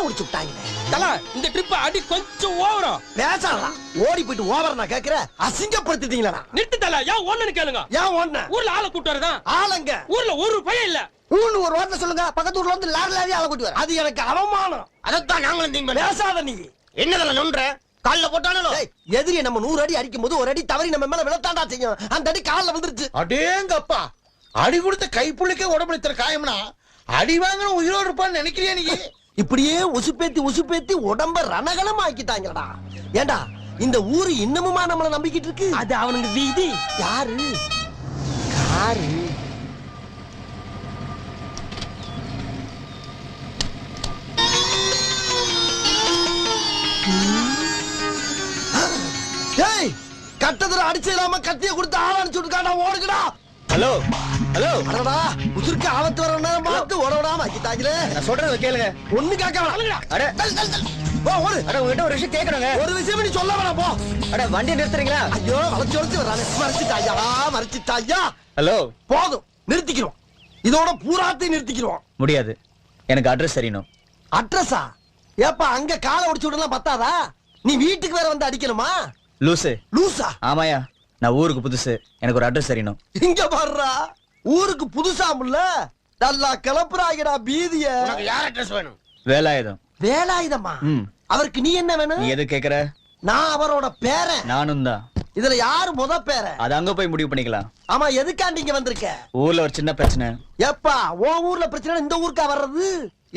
முடிச்சு விட்டாங்க. இந்த ட்ரிப் அடி கொஞ்சம் ஓவரா பேசலாம். ஓடி போயிட்டு ஓவர் நான் கேக்குற அசிங்கப்படுத்திட்டீங்களா? நிறுத்து தல. ஏன் ஒண்ணு கேளுங்க. ஏன் ஒண்ணு? ஊர்ல ஆளை கூட்டு வரதான். ஆளுங்க ஊர்ல ஒரு பையன் இல்ல. ஊன்னு ஒரு வார்த்தை சொல்லுங்க. பக்கத்து ஊர்ல வந்து லாரி ஆளை கூட்டி வர. அது எனக்கு அவமானம். அதத்தான் நாங்களும் திங்க் பண்ண. பேசாத நீ. என்னதல நொன்ற? கால்ல போட்டானோ? எதிரி நம்ம 100 அடி அடிக்கும் போது ஒரு அடி தவறி நம்ம மேல விழத்தாண்டா செய்யும். அந்த அடி கால்ல வந்துருச்சு. அடேங்கப்பா, அடி கொடுத்த கைப்புள்ளிக்கே உடம்புல இத்தனை காயம்னா அடி வாங்கின உயிரோடு இருப்பான்னு நினைக்கிறியா நீ? இப்படியே உசுப்பேத்தி உடம்ப ரணகலம் ஆக்கிட்டாங்கடா. ஏண்டா இந்த ஊரு இன்னமுமா நம்மள நம்பிக்கிட்டு இருக்கு? அது அவனுக்கு வீதி. யாரு? காரு. ஏய், கட்டதுல அடிச்சிடாம கத்திய கொடுத்து ஆள் அடிச்சு விட்டுக்காடா. ஓடுங்கடா. ஹலோ ஹலோ, அடடா, உசுருக்கு ஆபத்து வர நேரம் பார்த்து ஓடவிடாம ஆக்கிட்டாங்களே. நான் சொல்றத கேளுங்க. ஒண்ணு கேட்க வேணாம். அட போ, ஓடு. அட உங்ககிட்ட ஒரு விஷயம் கேட்கணுங்க. ஒரு விஷயம் நீ சொல்ல வேணாம், போ. அட வண்டியை நிறுத்துறீங்களா? ஐயோ, வளைச்சு வர்றானே. மறைச்சிட்டாயா. ஹலோ, போதும், நிறுத்திக்கிறோம். இதோட பூராத்தையும் நிறுத்திக்கிறோம். முடியாது, எனக்கு அட்ரஸ் தெரியணும். அட்ரஸா? ஏப்பா, அங்க காலை ஒடிச்சு விடலாம் பத்தாதா? நீ வீட்டுக்கு வேற வந்து அடிக்கணுமா? லூசு. லூசா? ஆமாயா, நான் ஊருக்கு புதுசு, எனக்கு ஒரு அட்ரஸ் தெரியணும். இங்க பாருடா, ஊருக்கு புதுசாமுல்ல, நல்லா கிளப்புறாங்கடா பீதிய. உனக்கு யார் அட்ரஸ் வேணும்? வேலாயுதம். வேலாயுதமா? அவருக்கு நீ என்ன வேணும்? நீ எது கேக்குற? நான் அவரோட பேரன். நானும் தான். இதுல யாரு முத பேரன்? அது அங்க போய் முடிவு பண்ணிக்கலாம். ஆமா, எதுக்காண்டி இங்க வந்திருக்க? ஊர்ல ஒரு சின்ன பிரச்சனை. எப்பா, உன் ஊர்ல பிரச்சனை இந்த ஊருக்கா வர்றது?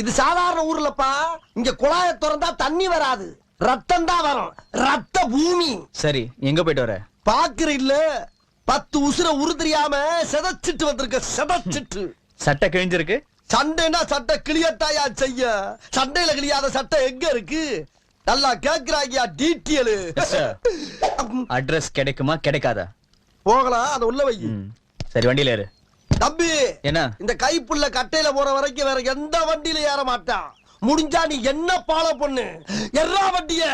இது சாதாரண ஊர்லப்பா. இங்க குழாய திறந்தா தண்ணி வராது, ரத்தம் தான் வரும். ரத்த பூமி. சரி, எங்க போயிட்டு வர? பாக்குற இல்ல, 10 உசுர உரு தெரியாம செதச்சிட்டு வந்திருக்க. செதச்சிட்டு. சட்டை கிழிஞ்சிருக்கு. சண்டைனா சட்டை கிளியத்தாயா செய்ய? சண்டையில கிளியாத சட்டை எங்க இருக்கு? நல்லா கேக்குறாங்கயா டீட்டெயில். அட்ரஸ் கிடைக்குமா கிடைக்காதா? போகலாம், அத உள்ள வை. சரி, வண்டியில ஏறு. தம்பி, என்ன? இந்த கைப்புள்ள கட்டையில போற வரைக்கும் வேற எந்த வண்டியில ஏற மாட்டான். முடிஞ்சா நீ என்ன ஃபாலோ பண்ணு. எல்லா வண்டிய